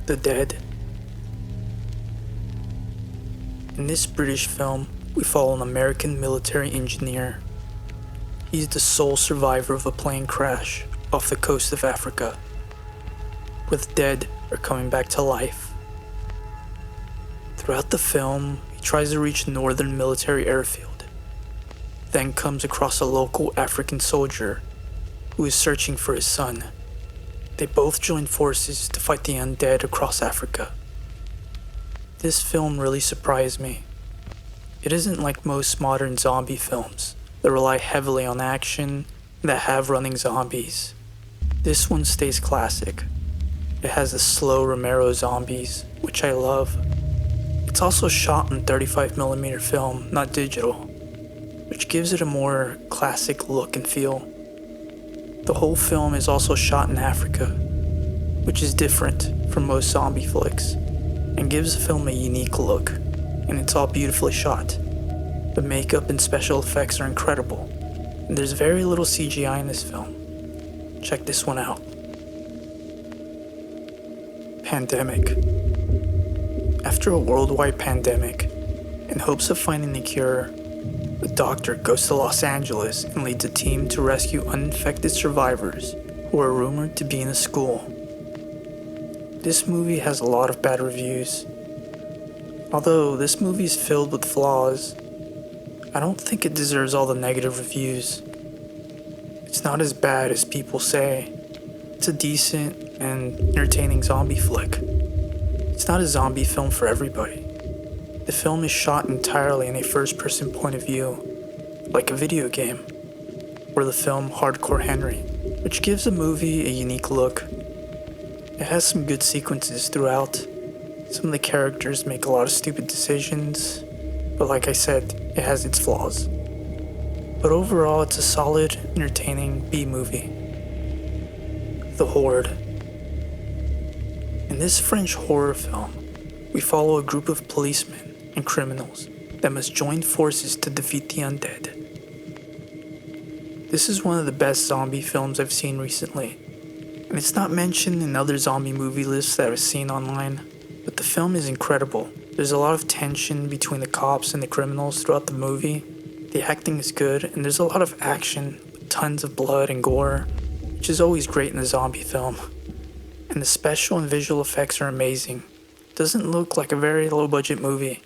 The Dead. In this British film, we follow an American military engineer. He's the sole survivor of a plane crash off the coast of Africa, where the dead are coming back to life. Throughout the film, he tries to reach a northern military airfield, then comes across a local African soldier who is searching for his son. They both join forces to fight the undead across Africa. This film really surprised me. It isn't like most modern zombie films that rely heavily on action and that have running zombies. This one stays classic. It has the slow Romero zombies, which I love. It's also shot in 35mm film, not digital, which gives it a more classic look and feel. The whole film is also shot in Africa, which is different from most zombie flicks, and gives the film a unique look, and it's all beautifully shot. The makeup and special effects are incredible, and there's very little CGI in this film. Check this one out. Pandemic. After a worldwide pandemic, in hopes of finding a cure, a doctor goes to Los Angeles and leads a team to rescue uninfected survivors who are rumored to be in a school. This movie has a lot of bad reviews. Although this movie is filled with flaws, I don't think it deserves all the negative reviews. It's not as bad as people say. It's a decent and entertaining zombie flick. It's not a zombie film for everybody. The film is shot entirely in a first-person point of view, like a video game, or the film Hardcore Henry, which gives the movie a unique look. It has some good sequences throughout. Some of the characters make a lot of stupid decisions, but like I said, it has its flaws. But overall, it's a solid, entertaining B-movie. The Horde. In this French horror film, we follow a group of policemen and criminals that must join forces to defeat the undead. This is one of the best zombie films I've seen recently, and it's not mentioned in other zombie movie lists that I've seen online, but the film is incredible. There's a lot of tension between the cops and the criminals throughout the movie. The acting is good, and there's a lot of action, with tons of blood and gore, which is always great in a zombie film. And the special and visual effects are amazing. It doesn't look like a very low budget movie.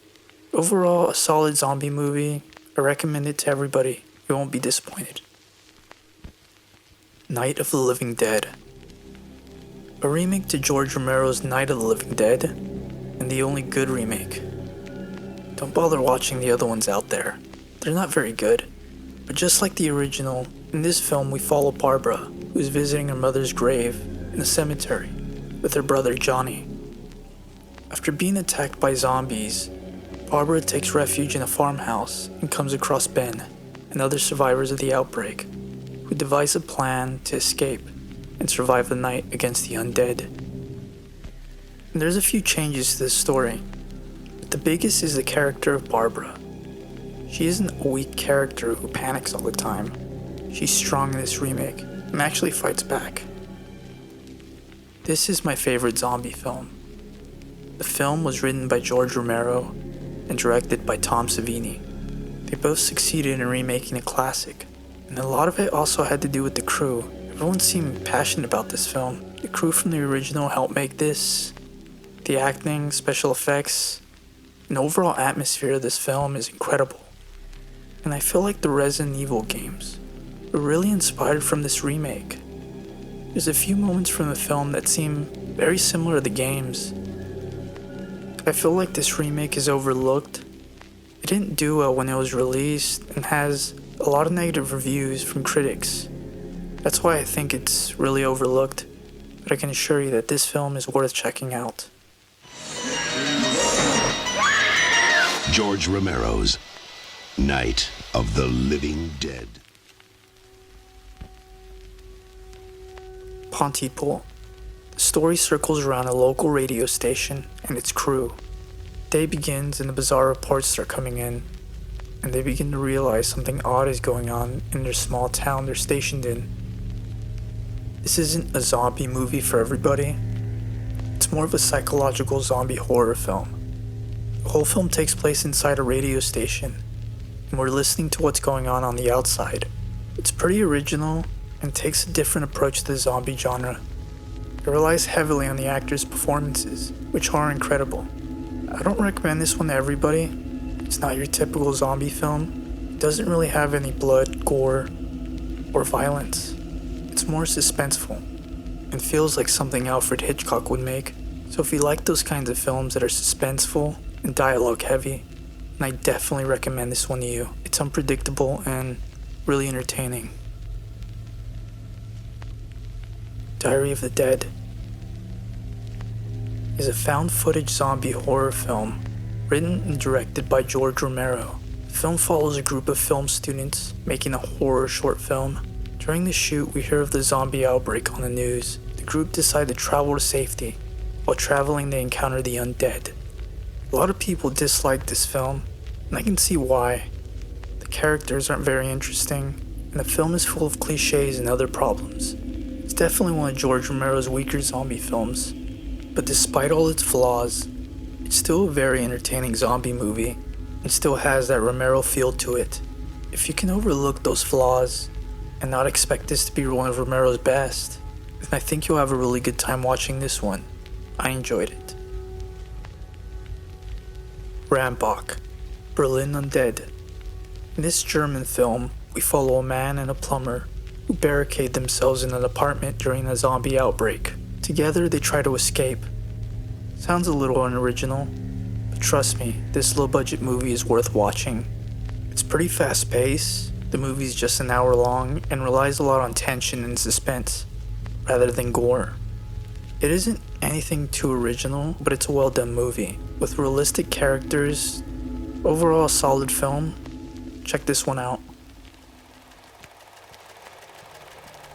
Overall, a solid zombie movie. I recommend it to everybody. You won't be disappointed. Night of the Living Dead. A remake to George Romero's Night of the Living Dead, and the only good remake. Don't bother watching the other ones out there. They're not very good. But just like the original, in this film we follow Barbara, who is visiting her mother's grave in a cemetery with her brother Johnny. After being attacked by zombies, Barbara takes refuge in a farmhouse and comes across Ben and other survivors of the outbreak, who devise a plan to escape and survive the night against the undead. And there's a few changes to this story, but the biggest is the character of Barbara. She isn't a weak character who panics all the time. She's strong in this remake and actually fights back. This is my favorite zombie film. The film was written by George Romero and directed by Tom Savini. They both succeeded in remaking a classic, and a lot of it also had to do with the crew. Everyone seemed passionate about this film. The crew from the original helped make this. The acting, special effects, and overall atmosphere of this film is incredible. And I feel like the Resident Evil games were really inspired from this remake. There's a few moments from the film that seem very similar to the games. I feel like this remake is overlooked. It didn't do well when it was released and has a lot of negative reviews from critics. That's why I think it's really overlooked, but I can assure you that this film is worth checking out. George Romero's Night of the Living Dead. Pontypool. The story circles around a local radio station and its crew. Day begins and the bizarre reports start coming in, and they begin to realize something odd is going on in their small town they're stationed in. This isn't a zombie movie for everybody. It's It's more of a psychological zombie horror film. The whole film takes place inside a radio station, and we're listening to what's going on the outside. It's pretty original and takes a different approach to the zombie genre. It relies heavily on the actors' performances, which are incredible. I don't recommend this one to everybody. It's not your typical zombie film. It doesn't really have any blood, gore, or violence. It's more suspenseful and feels like something Alfred Hitchcock would make. So if you like those kinds of films that are suspenseful and dialogue heavy, then I definitely recommend this one to you. It's unpredictable and really entertaining. Diary of the Dead is a found footage zombie horror film written and directed by George Romero. The film follows a group of film students making a horror short film. During the shoot, we hear of the zombie outbreak on the news. The group decide to travel to safety. While traveling, they encounter the undead. A lot of people dislike this film, and I can see why. The characters aren't very interesting, and the film is full of cliches and other problems. It's definitely one of George Romero's weaker zombie films, but despite all its flaws, it's still a very entertaining zombie movie, and still has that Romero feel to it. If you can overlook those flaws, and not expect this to be one of Romero's best, then I think you'll have a really good time watching this one. I enjoyed it. Rambak, Berlin Undead. In this German film, we follow a man and a plumber who barricade themselves in an apartment during a zombie outbreak. Together, they try to escape. Sounds a little unoriginal, but trust me, this low-budget movie is worth watching. It's pretty fast-paced, the movie's just an hour long, and relies a lot on tension and suspense, rather than gore. It isn't anything too original, but it's a well-done movie, with realistic characters. Overall, a solid film. Check this one out.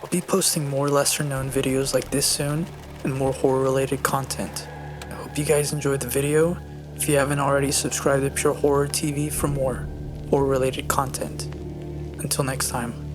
I'll be posting more lesser-known videos like this soon, and more horror-related content. I hope you guys enjoyed the video. If you haven't already, subscribe to Pure Horror TV for more horror-related content. Until next time.